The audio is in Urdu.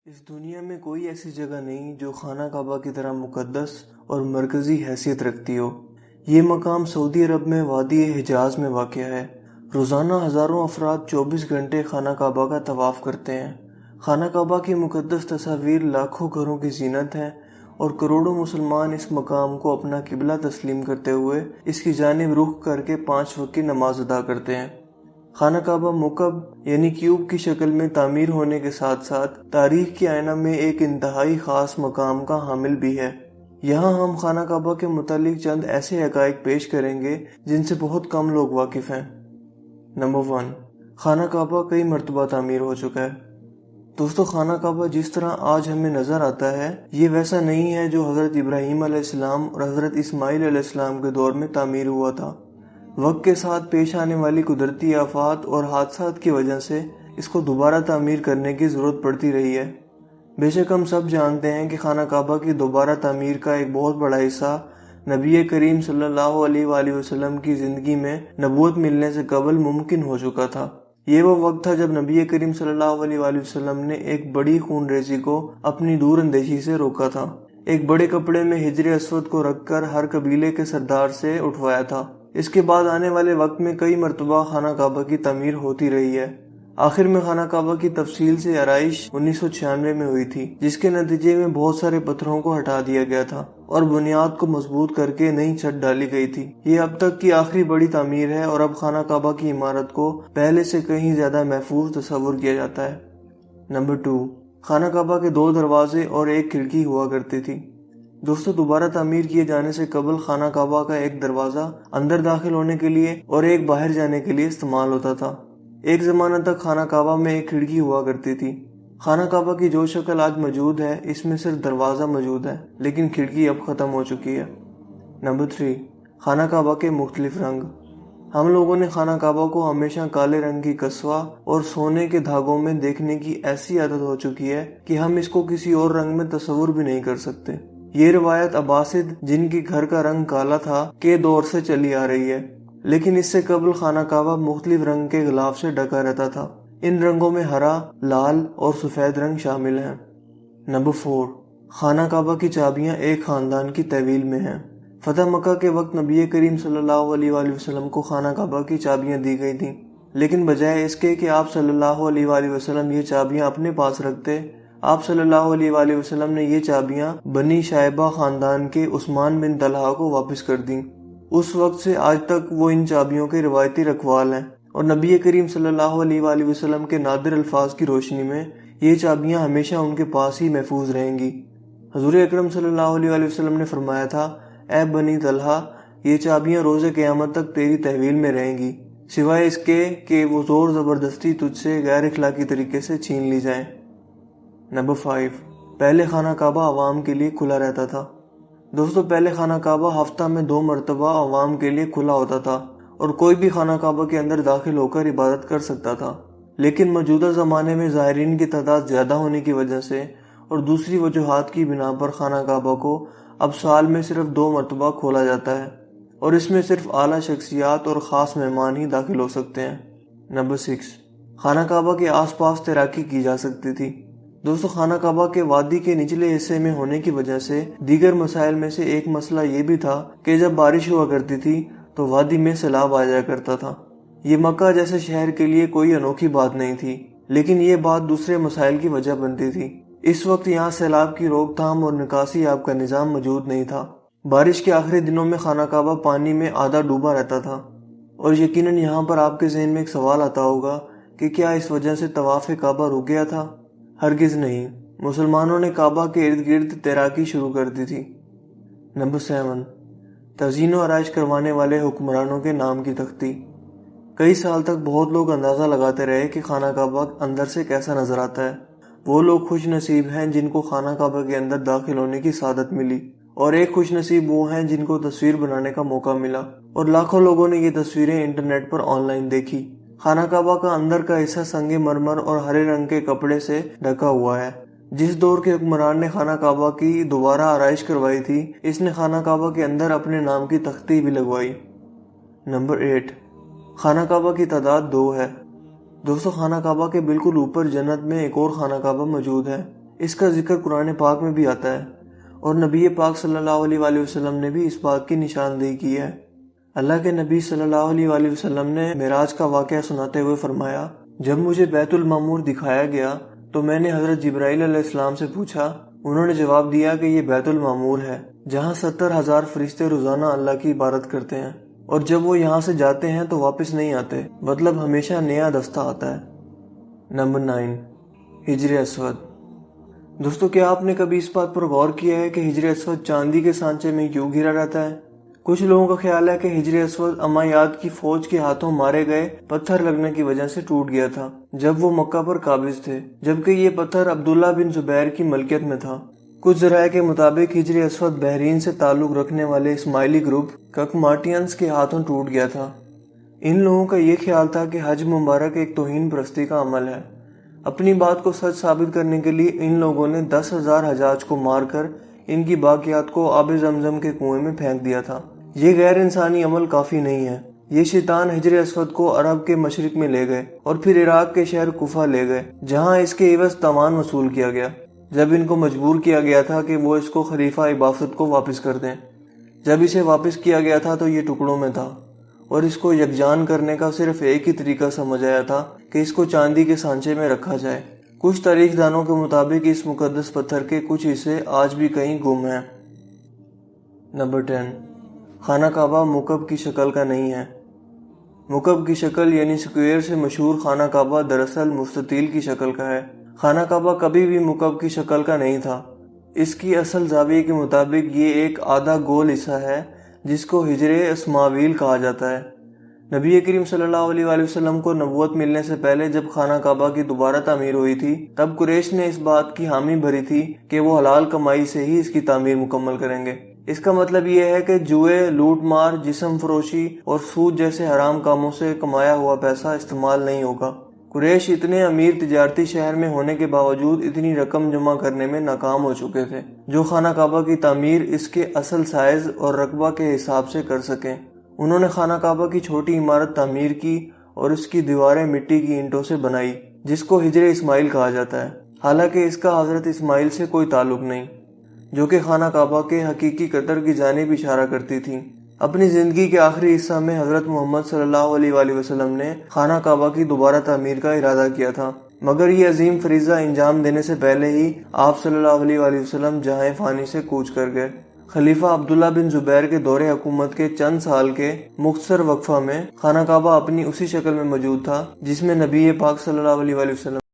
اس دنیا میں کوئی ایسی جگہ نہیں جو خانہ کعبہ کی طرح مقدس اور مرکزی حیثیت رکھتی ہو۔ یہ مقام سعودی عرب میں وادی حجاز میں واقع ہے۔ روزانہ ہزاروں افراد 24 گھنٹے خانہ کعبہ کا طواف کرتے ہیں۔ خانہ کعبہ کی مقدس تصاویر لاکھوں گھروں کی زینت ہیں اور کروڑوں مسلمان اس مقام کو اپنا قبلہ تسلیم کرتے ہوئے اس کی جانب رخ کر کے 5 وقت کی نماز ادا کرتے ہیں۔ خانہ کعبہ مکعب یعنی کیوب کی شکل میں تعمیر ہونے کے ساتھ ساتھ تاریخ کے آئینہ میں ایک انتہائی خاص مقام کا حامل بھی ہے۔ یہاں ہم خانہ کعبہ کے متعلق چند ایسے حقائق پیش کریں گے جن سے بہت کم لوگ واقف ہیں۔ نمبر 1، خانہ کعبہ کئی مرتبہ تعمیر ہو چکا ہے۔ دوستو، خانہ کعبہ جس طرح آج ہمیں نظر آتا ہے یہ ویسا نہیں ہے جو حضرت ابراہیم علیہ السلام اور حضرت اسماعیل علیہ السلام کے دور میں تعمیر ہوا تھا۔ وقت کے ساتھ پیش آنے والی قدرتی آفات اور حادثات کی وجہ سے اس کو دوبارہ تعمیر کرنے کی ضرورت پڑتی رہی ہے۔ بے شک ہم سب جانتے ہیں کہ خانہ کعبہ کی دوبارہ تعمیر کا ایک بہت بڑا حصہ نبی کریم صلی اللہ علیہ وآلہ وسلم کی زندگی میں نبوت ملنے سے قبل ممکن ہو چکا تھا۔ یہ وہ وقت تھا جب نبی کریم صلی اللہ علیہ وآلہ وسلم نے ایک بڑی خون ریزی کو اپنی دور اندیشی سے روکا تھا۔ ایک بڑے کپڑے میں حجر اسود کو رکھ کر ہر قبیلے کے سردار سے اٹھوایا تھا۔ اس کے بعد آنے والے وقت میں کئی مرتبہ خانہ کعبہ کی تعمیر ہوتی رہی ہے۔ آخر میں خانہ کعبہ کی تفصیل سے آرائش 1996 میں ہوئی تھی، جس کے نتیجے میں بہت سارے پتھروں کو ہٹا دیا گیا تھا اور بنیاد کو مضبوط کر کے نئی چھت ڈالی گئی تھی۔ یہ اب تک کی آخری بڑی تعمیر ہے اور اب خانہ کعبہ کی عمارت کو پہلے سے کہیں زیادہ محفوظ تصور کیا جاتا ہے۔ نمبر 2، خانہ کعبہ کے 2 دروازے اور 1 کھڑکی ہوا کرتی تھی۔ دوستو، دوبارہ تعمیر کیے جانے سے قبل خانہ کعبہ کا ایک دروازہ اندر داخل ہونے کے لیے اور ایک باہر جانے کے لیے استعمال ہوتا تھا۔ ایک زمانہ تک خانہ کعبہ میں 1 کھڑکی ہوا کرتی تھی۔ خانہ کعبہ کی جو شکل آج موجود ہے اس میں صرف دروازہ موجود ہے، لیکن کھڑکی اب ختم ہو چکی ہے۔ نمبر 3، خانہ کعبہ کے مختلف رنگ۔ ہم لوگوں نے خانہ کعبہ کو ہمیشہ کالے رنگ کی کسوہ اور سونے کے دھاگوں میں دیکھنے کی ایسی عادت ہو چکی ہے کہ ہم اس کو کسی اور رنگ میں تصور بھی نہیں کر سکتے۔ یہ روایت عباسد، جن کی گھر کا رنگ کالا تھا، کے دور سے چلی آ رہی ہے، لیکن اس سے قبل خانہ کعبہ مختلف رنگ کے غلاف سے ڈھکا رہتا تھا۔ ان رنگوں میں ہرا، لال اور سفید رنگ شامل ہیں۔ نمبر 4، خانہ کعبہ کی چابیاں ایک خاندان کی تحویل میں ہیں۔ فتح مکہ کے وقت نبی کریم صلی اللہ علیہ وآلہ وسلم کو خانہ کعبہ کی چابیاں دی گئی تھیں، لیکن بجائے اس کے کہ آپ صلی اللہ علیہ وآلہ وسلم یہ چابیاں اپنے پاس رکھتے، آپ صلی اللہ علیہ وآلہ وسلم نے یہ چابیاں بنی شائبہ خاندان کے عثمان بن طلحہ کو واپس کر دیں۔ اس وقت سے آج تک وہ ان چابیوں کے روایتی رکھوال ہیں اور نبی کریم صلی اللہ علیہ وآلہ وسلم کے نادر الفاظ کی روشنی میں یہ چابیاں ہمیشہ ان کے پاس ہی محفوظ رہیں گی۔ حضور اکرم صلی اللہ علیہ وآلہ وسلم نے فرمایا تھا، اے بنی طلحہ، یہ چابیاں روز قیامت تک تیری تحویل میں رہیں گی، سوائے اس کے کہ وہ زور زبردستی تجھ سے غیر اخلاقی طریقے سے چھین لی جائیں۔ نمبر 5، پہلے خانہ کعبہ عوام کے لیے کھلا رہتا تھا۔ دوستو، پہلے خانہ کعبہ ہفتہ میں 2 مرتبہ عوام کے لیے کھلا ہوتا تھا اور کوئی بھی خانہ کعبہ کے اندر داخل ہو کر عبادت کر سکتا تھا، لیکن موجودہ زمانے میں زائرین کی تعداد زیادہ ہونے کی وجہ سے اور دوسری وجوہات کی بنا پر خانہ کعبہ کو اب سال میں صرف 2 مرتبہ کھولا جاتا ہے اور اس میں صرف اعلیٰ شخصیات اور خاص مہمان ہی داخل ہو سکتے ہیں۔ نمبر 6، خانہ کعبہ کے آس پاس تیراکی کی جا سکتی تھی۔ دوستو، خانہ کعبہ کے وادی کے نچلے حصے میں ہونے کی وجہ سے دیگر مسائل میں سے ایک مسئلہ یہ بھی تھا کہ جب بارش ہوا کرتی تھی تو وادی میں سیلاب آ جایا کرتا تھا۔ یہ مکہ جیسے شہر کے لیے کوئی انوکھی بات نہیں تھی، لیکن یہ بات دوسرے مسائل کی وجہ بنتی تھی۔ اس وقت یہاں سیلاب کی روک تھام اور نکاسی آب کا نظام موجود نہیں تھا۔ بارش کے آخری دنوں میں خانہ کعبہ پانی میں آدھا ڈوبا رہتا تھا، اور یقیناً یہاں پر آپ کے ذہن میں ایک سوال آتا ہوگا کہ کیا اس وجہ سے طواف کعبہ رک گیا تھا؟ ہرگز نہیں، مسلمانوں نے کعبہ کے ارد گرد تیراکی شروع کر دی تھی۔ نمبر 7، تزئین و آرائش کروانے والے حکمرانوں کے نام کی تختی۔ کئی سال تک بہت لوگ اندازہ لگاتے رہے کہ خانہ کعبہ اندر سے کیسا نظر آتا ہے۔ وہ لوگ خوش نصیب ہیں جن کو خانہ کعبہ کے اندر داخل ہونے کی سعادت ملی، اور ایک خوش نصیب وہ ہیں جن کو تصویر بنانے کا موقع ملا، اور لاکھوں لوگوں نے یہ تصویریں انٹرنیٹ پر آن لائن دیکھی۔ خانہ کعبہ کا اندر کا حصہ سنگ مرمر اور ہرے رنگ کے کپڑے سے ڈھکا ہوا ہے۔ جس دور کے حکمران نے خانہ کعبہ کی دوبارہ آرائش کروائی تھی، اس نے خانہ کعبہ کے اندر اپنے نام کی تختی بھی لگوائی۔ نمبر 8، خانہ کعبہ کی تعداد 2 ہے۔ دوستو، خانہ کعبہ کے بالکل اوپر جنت میں ایک اور خانہ کعبہ موجود ہے۔ اس کا ذکر قرآن پاک میں بھی آتا ہے اور نبی پاک صلی اللہ علیہ وآلہ وسلم نے بھی اس بات کی نشاندہی کی ہے۔ اللہ کے نبی صلی اللہ علیہ وآلہ وسلم نے معراج کا واقعہ سناتے ہوئے فرمایا، جب مجھے بیت المعمور دکھایا گیا تو میں نے حضرت جبرائیل علیہ السلام سے پوچھا۔ انہوں نے جواب دیا کہ یہ بیت المعمور ہے جہاں 70,000 فرشتے روزانہ اللہ کی عبادت کرتے ہیں، اور جب وہ یہاں سے جاتے ہیں تو واپس نہیں آتے، مطلب ہمیشہ نیا دستہ آتا ہے۔ نمبر 9، حجر اسود۔ دوستو، کیا آپ نے کبھی اس بات پر غور کیا ہے کہ حجر اسود چاندی کے سانچے میں کیوں گھرا رہتا ہے؟ کچھ لوگوں کا خیال ہے کہ حجر اسود امویاد کی فوج کے ہاتھوں مارے گئے پتھر لگنے کی وجہ سے ٹوٹ گیا تھا جب وہ مکہ پر قابض تھے، جبکہ یہ پتھر عبداللہ بن زبیر کی ملکیت میں تھا۔ کچھ ذرائع کے مطابق حجر اسود بحرین سے تعلق رکھنے والے اسماعیلی گروپ ککماٹینز کے ہاتھوں ٹوٹ گیا تھا۔ ان لوگوں کا یہ خیال تھا کہ حج مبارک ایک توہین پرستی کا عمل ہے۔ اپنی بات کو سچ ثابت کرنے کے لیے ان لوگوں نے 10,000 حجاج کو مار کر ان کی باقیات کو آب زمزم کے کنویں میں پھینک دیا تھا۔ یہ غیر انسانی عمل کافی نہیں ہے۔ یہ شیطان حجر اسود کو عرب کے مشرق میں لے گئے اور پھر عراق کے شہر کوفہ لے گئے، جہاں اس کے عوض تاوان وصول کیا گیا۔ جب ان کو مجبور کیا گیا تھا کہ وہ اس کو خلیفہ عباسد کو واپس کر دیں۔ جب اسے واپس کیا گیا تھا تو یہ ٹکڑوں میں تھا، اور اس کو یکجان کرنے کا صرف ایک ہی طریقہ سمجھ آیا تھا کہ اس کو چاندی کے سانچے میں رکھا جائے۔ کچھ تاریخ دانوں کے مطابق اس مقدس پتھر کے کچھ حصے آج بھی کہیں گم ہیں۔ نمبر 10، خانہ کعبہ مکعب کی شکل کا نہیں ہے۔ مکعب کی شکل یعنی سکوئر سے مشہور خانہ کعبہ دراصل مستطیل کی شکل کا ہے۔ خانہ کعبہ کبھی بھی مکعب کی شکل کا نہیں تھا۔ اس کی اصل زاویے کے مطابق یہ ایک آدھا گول حصہ ہے جس کو حجر اسماعیل کہا جاتا ہے۔ نبی کریم صلی اللہ علیہ وآلہ وسلم کو نبوت ملنے سے پہلے جب خانہ کعبہ کی دوبارہ تعمیر ہوئی تھی، تب قریش نے اس بات کی حامی بھری تھی کہ وہ حلال کمائی سے ہی اس کی تعمیر مکمل کریں گے۔ اس کا مطلب یہ ہے کہ جوئے، لوٹ مار، جسم فروشی اور سود جیسے حرام کاموں سے کمایا ہوا پیسہ استعمال نہیں ہوگا۔ قریش اتنے امیر تجارتی شہر میں ہونے کے باوجود اتنی رقم جمع کرنے میں ناکام ہو چکے تھے جو خانہ کعبہ کی تعمیر اس کے اصل سائز اور رقبہ کے حساب سے کر سکیں۔ انہوں نے خانہ کعبہ کی چھوٹی عمارت تعمیر کی اور اس کی دیواریں مٹی کی اینٹوں سے بنائی، جس کو حجر اسماعیل کہا جاتا ہے، حالانکہ اس کا حضرت اسماعیل سے کوئی تعلق نہیں، جو کہ خانہ کعبہ کے حقیقی قطر کی جانب اشارہ کرتی تھی۔ اپنی زندگی کے آخری حصہ میں حضرت محمد صلی اللہ علیہ وآلہ وسلم نے خانہ کعبہ کی دوبارہ تعمیر کا ارادہ کیا تھا، مگر یہ عظیم فریضہ انجام دینے سے پہلے ہی آپ صلی اللہ علیہ وآلہ وسلم جہاں فانی سے کوچ کر گئے۔ خلیفہ عبداللہ بن زبیر کے دور حکومت کے چند سال کے مختصر وقفہ میں خانہ کعبہ اپنی اسی شکل میں موجود تھا جس میں نبی پاک صلی اللہ علیہ وآلہ وسلم